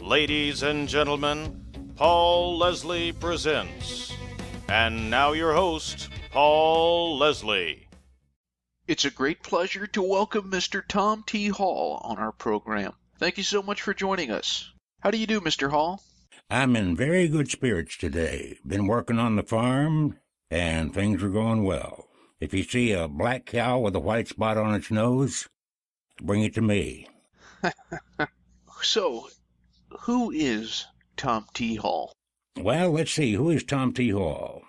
Ladies and gentlemen, Paul Leslie presents. And now your host, Paul Leslie. It's a great pleasure to welcome Mr. Tom T. Hall on our program. Thank you so much for joining us. How do you do, Mr. Hall? I'm in very good spirits today. Been working on the farm, and things are going well. If you see a black cow with a white spot on its nose, bring it to me. So, who is Tom T. Hall? Well, let's see. Who is Tom T. Hall?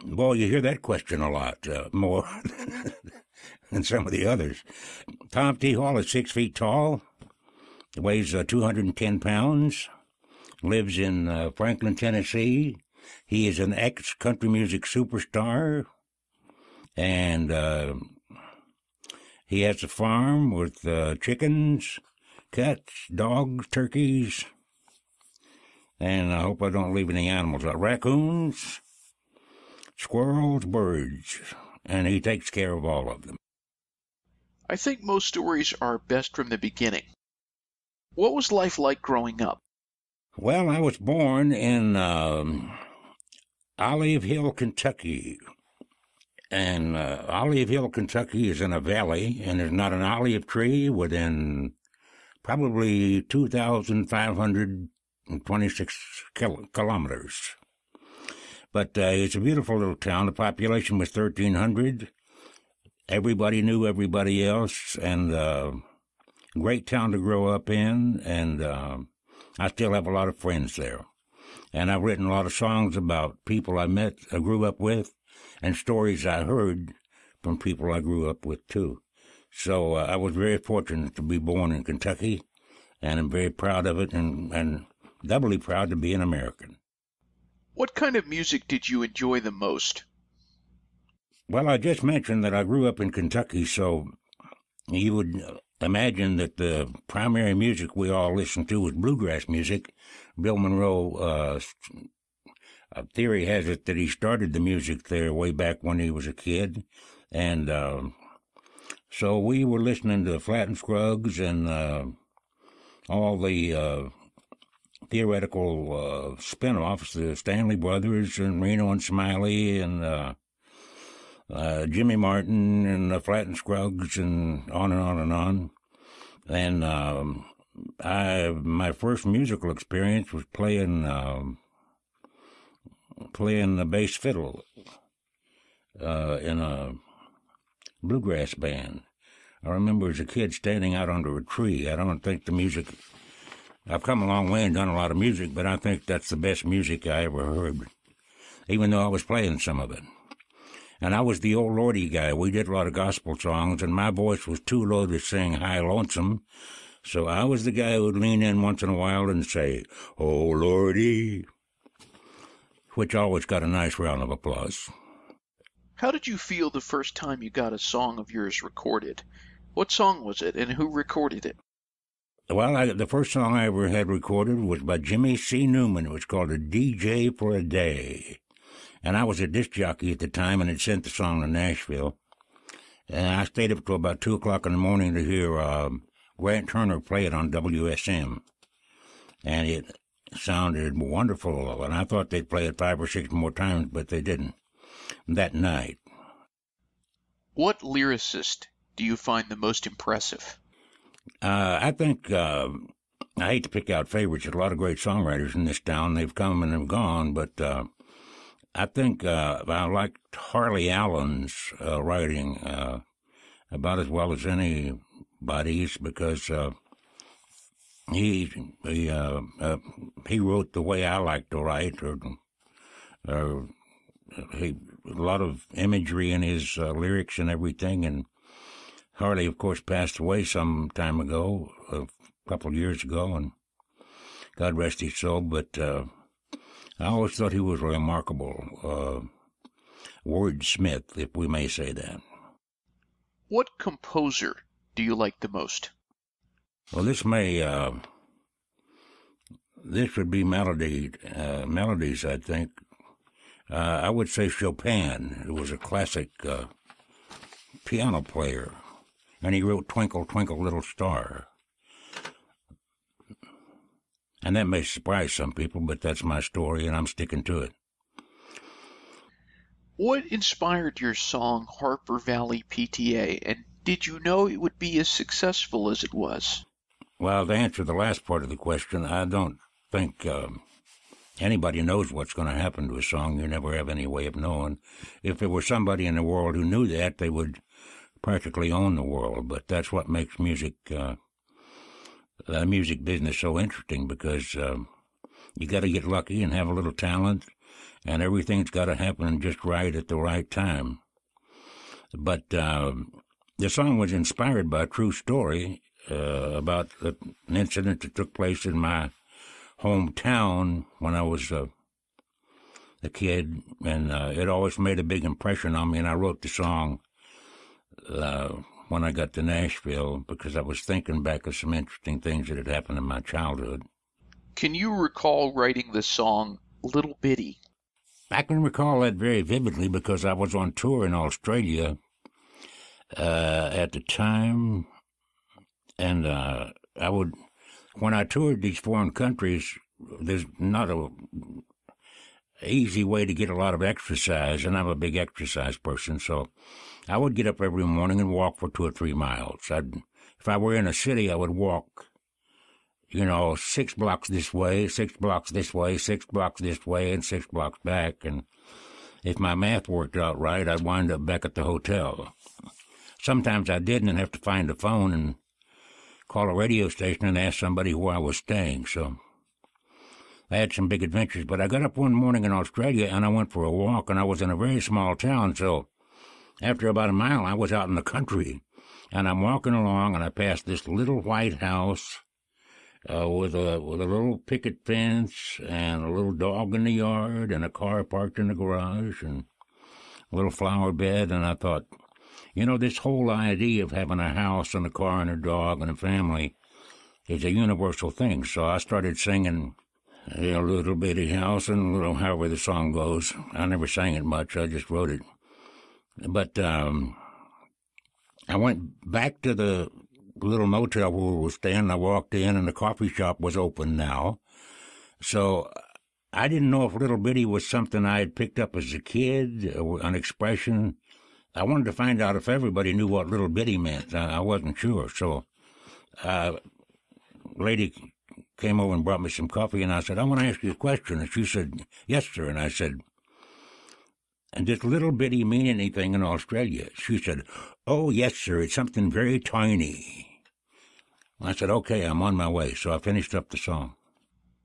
Boy, you hear that question a lot, more than some of the others. Tom T. Hall is 6 feet tall, weighs 210 pounds, lives in Franklin, Tennessee. He is an ex-country music superstar, and he has a farm with chickens, cats, dogs, turkeys, and I hope I don't leave any animals out. Raccoons, squirrels, birds, and he takes care of all of them. I think most stories are best from the beginning. What was life like growing up? Well, I was born in Olive Hill, Kentucky. And Olive Hill, Kentucky is in a valley, and there's not an olive tree within probably 2,526 kilometers. But it's a beautiful little town. The population was 1,300. Everybody knew everybody else, and great town to grow up in, and I still have a lot of friends there. And I've written a lot of songs about people I met, I grew up with, and stories I heard from people I grew up with, too. So I was very fortunate to be born in Kentucky, and I'm very proud of it, and doubly proud to be an American. What kind of music did you enjoy the most? Well, I just mentioned that I grew up in Kentucky, so you would imagine that the primary music we all listened to was bluegrass music. Bill Monroe, theory has it that he started the music there way back when he was a kid, and so we were listening to Flat and Scruggs and all the theoretical spin-offs, the Stanley Brothers and Reno and Smiley and Jimmy Martin and the Flat and Scruggs and on and on and on. And my first musical experience was playing the bass fiddle in a bluegrass band. I remember as a kid standing out under a tree. I don't think the music... I've come a long way and done a lot of music, but I think that's the best music I ever heard, even though I was playing some of it. And I was the old lordy guy. We did a lot of gospel songs, and my voice was too low to sing High Lonesome, so I was the guy who would lean in once in a while and say, "Oh, Lordy," which always got a nice round of applause. How did you feel the first time you got a song of yours recorded? What song was it, and who recorded it? Well, the first song I ever had recorded was by Jimmy C. Newman. It was called "A DJ for a Day." And I was a disc jockey at the time and had sent the song to Nashville. And I stayed up till about 2 o'clock in the morning to hear Grant Turner play it on WSM. And it sounded wonderful. And I thought they'd play it 5 or 6 more times, but they didn't that night. What lyricist do you find the most impressive? I think, I hate to pick out favorites. There's a lot of great songwriters in this town. They've come and have gone, but I think I liked Harley Allen's writing about as well as anybody's, because he wrote the way I like to write, or a lot of imagery in his lyrics and everything. And Harley, of course, passed away some time ago, a couple of years ago, and God rest his soul. But I always thought he was a remarkable wordsmith, if we may say that. What composer do you like the most? Well, this would be melodies, I think. I would say Chopin, who was a classic piano player, and he wrote Twinkle, Twinkle, Little Star. And that may surprise some people, but that's my story, and I'm sticking to it. What inspired your song Harper Valley PTA, and did you know it would be as successful as it was? Well, to answer the last part of the question, I don't think anybody knows what's going to happen to a song. You never have any way of knowing. If there were somebody in the world who knew that, they would practically own the world. But that's what makes music, the music business so interesting, because you got to get lucky and have a little talent, and everything's got to happen just right at the right time. But the song was inspired by a true story about an incident that took place in my hometown when I was a kid, and it always made a big impression on me, and I wrote the song when I got to Nashville because I was thinking back of some interesting things that had happened in my childhood. Can you recall writing the song Little Bitty? I can recall that very vividly because I was on tour in Australia at the time, and when I toured these foreign countries, there's not a easy way to get a lot of exercise, and I'm a big exercise person, so I would get up every morning and walk for 2 or 3 miles. If I were in a city, I would walk, 6 blocks this way, 6 blocks this way, 6 blocks this way, and 6 blocks back, and if my math worked out right, I'd wind up back at the hotel. Sometimes I didn't and have to find a phone and call a radio station and ask somebody where I was staying, so I had some big adventures. But I got up one morning in Australia and I went for a walk, and I was in a very small town, so after about a mile I was out in the country, and I'm walking along and I passed this little white house with a little picket fence and a little dog in the yard and a car parked in the garage and a little flower bed, and I thought, this whole idea of having a house and a car and a dog and a family is a universal thing. So I started singing, Little Bitty House and little however the song goes. I never sang it much. I just wrote it. But I went back to the little motel where we were staying. I walked in, and the coffee shop was open now. So I didn't know if Little Bitty was something I had picked up as a kid, or an expression. I wanted to find out if everybody knew what Little Bitty meant. I wasn't sure. So a lady came over and brought me some coffee, and I said, I want to ask you a question. And she said, yes, sir. And I said, and does Little Bitty mean anything in Australia? She said, oh, yes, sir. It's something very tiny. I said, okay, I'm on my way. So I finished up the song.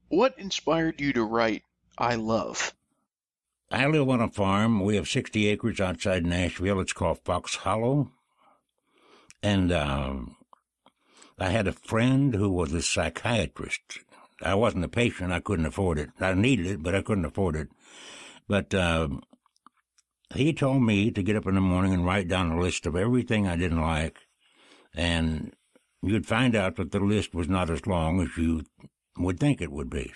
What inspired you to write I Love? I live on a farm. We have 60 acres outside Nashville. It's called Fox Hollow. And I had a friend who was a psychiatrist. I wasn't a patient. I couldn't afford it. I needed it, but I couldn't afford it. But he told me to get up in the morning and write down a list of everything I didn't like, and you'd find out that the list was not as long as you would think it would be.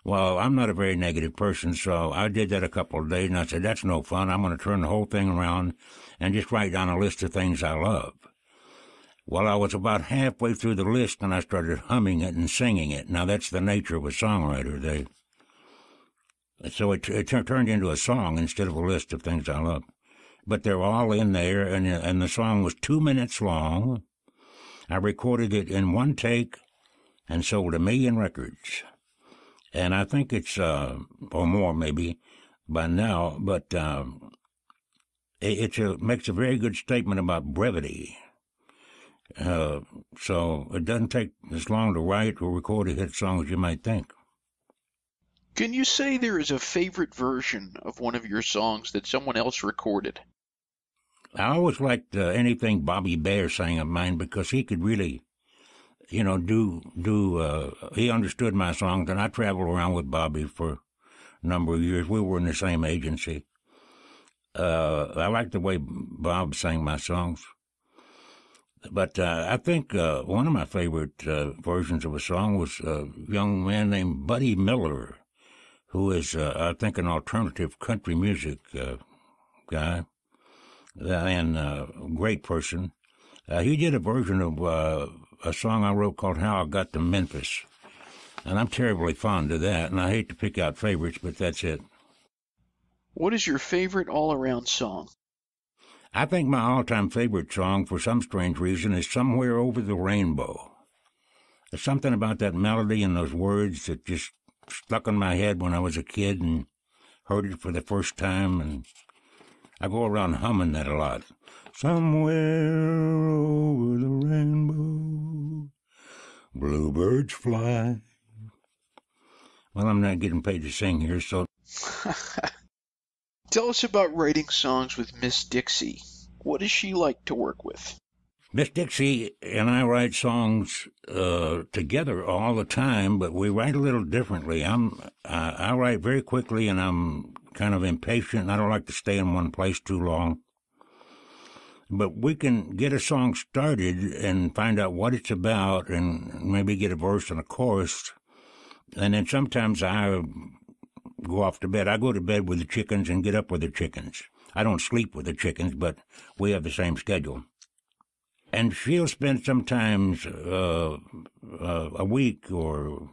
Well, I'm not a very negative person, so I did that a couple of days, and I said, that's no fun. I'm going to turn the whole thing around and just write down a list of things I love. Well, I was about halfway through the list, and I started humming it and singing it. Now, that's the nature of a songwriter. So it turned into a song instead of a list of things I love. But they're all in there, and the song was 2 minutes long. I recorded it in one take and sold 1 million records. And I think it's, or more maybe, by now, but it makes a very good statement about brevity. So it doesn't take as long to write or record a hit song as you might think. Can you say there is a favorite version of one of your songs that someone else recorded? I always liked anything Bobby Bare sang of mine because he could really, he understood my songs, and I traveled around with Bobby for a number of years. We were in the same agency. I liked the way Bob sang my songs. But I think one of my favorite versions of a song was a young man named Buddy Miller, who is, I think, an alternative country music guy and a great person. He did a version of a song I wrote called How I Got to Memphis. And I'm terribly fond of that, and I hate to pick out favorites, but that's it. What is your favorite all-around song? I think my all-time favorite song, for some strange reason, is Somewhere Over the Rainbow. There's something about that melody and those words that just stuck in my head when I was a kid and heard it for the first time, and I go around humming that a lot. Somewhere over the rainbow, bluebirds fly. Well, I'm not getting paid to sing here, so... Tell us about writing songs with Miss Dixie. What is she like to work with? Miss Dixie and I write songs together all the time, but we write a little differently. I write very quickly, and I'm kind of impatient. I don't like to stay in one place too long. But we can get a song started and find out what it's about and maybe get a verse and a chorus. And then sometimes I go off to bed. I go to bed with the chickens and get up with the chickens. I don't sleep with the chickens, but we have the same schedule. And she'll spend sometimes a week or,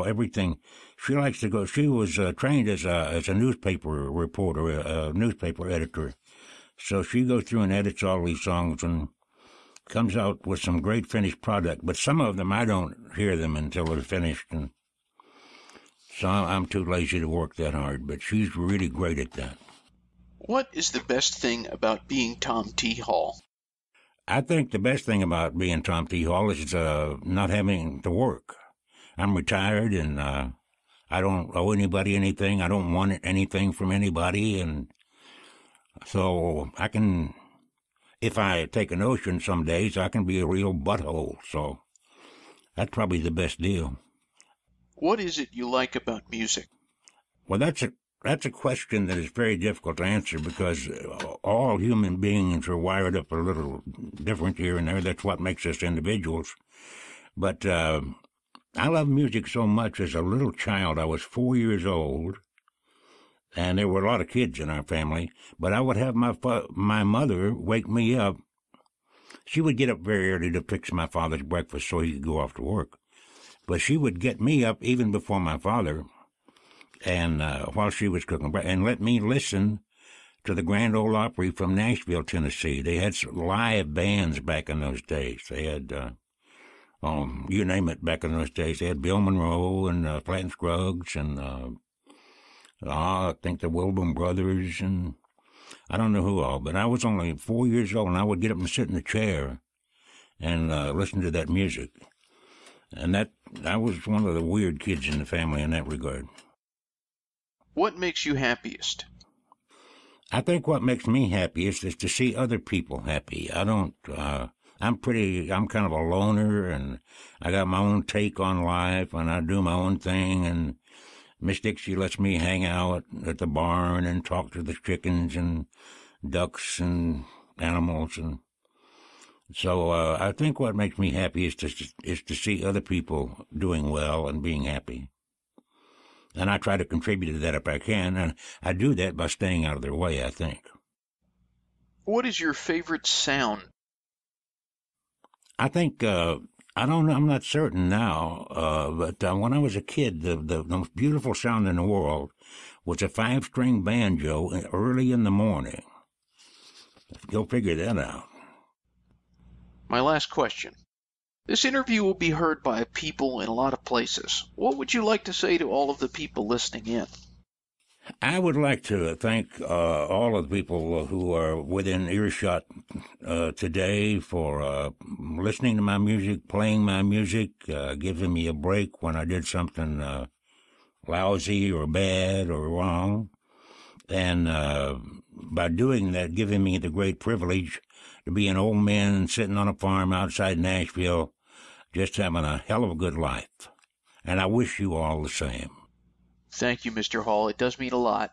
everything. She likes to go. She was trained as a newspaper reporter, a newspaper editor. So she goes through and edits all these songs and comes out with some great finished product. But some of them, I don't hear them until they're finished. And so I'm too lazy to work that hard. But she's really great at that. What is the best thing about being Tom T. Hall? I think the best thing about being Tom T. Hall is not having to work. I'm retired, and I don't owe anybody anything. I don't want anything from anybody, and so I can, if I take a notion some days, I can be a real butthole. So that's probably the best deal. What is it you like about music? Well, that's a question that is very difficult to answer because all human beings are wired up a little different here and there. That's what makes us individuals. But I love music so much. As a little child, I was 4 years old, and there were a lot of kids in our family, but I would have my mother wake me up. She would get up very early to fix my father's breakfast so he could go off to work. But she would get me up even before my father, and while she was cooking, and let me listen to the Grand Ole Opry from Nashville, Tennessee. They had some live bands back in those days. They had, you name it, back in those days. They had Bill Monroe and Flat and Scruggs and I think the Wilburn Brothers, and I don't know who all, but I was only 4 years old, and I would get up and sit in the chair and listen to that music. And I was one of the weird kids in the family in that regard. What makes you happiest? I think what makes me happiest is to see other people happy. I'm kind of a loner, and I got my own take on life, and I do my own thing, and Miss Dixie lets me hang out at the barn and talk to the chickens and ducks and animals. And so I think what makes me happy is to see other people doing well and being happy. And I try to contribute to that if I can, and I do that by staying out of their way, I think. What is your favorite sound? I think... I don't know, I'm not certain now, but when I was a kid, the most beautiful sound in the world was a 5-string banjo early in the morning. Go figure that out. My last question. This interview will be heard by people in a lot of places. What would you like to say to all of the people listening in? I would like to thank all of the people who are within earshot today for listening to my music, playing my music, giving me a break when I did something lousy or bad or wrong. And by doing that, giving me the great privilege to be an old man sitting on a farm outside Nashville, just having a hell of a good life. And I wish you all the same. Thank you, Mr. Hall. It does mean a lot.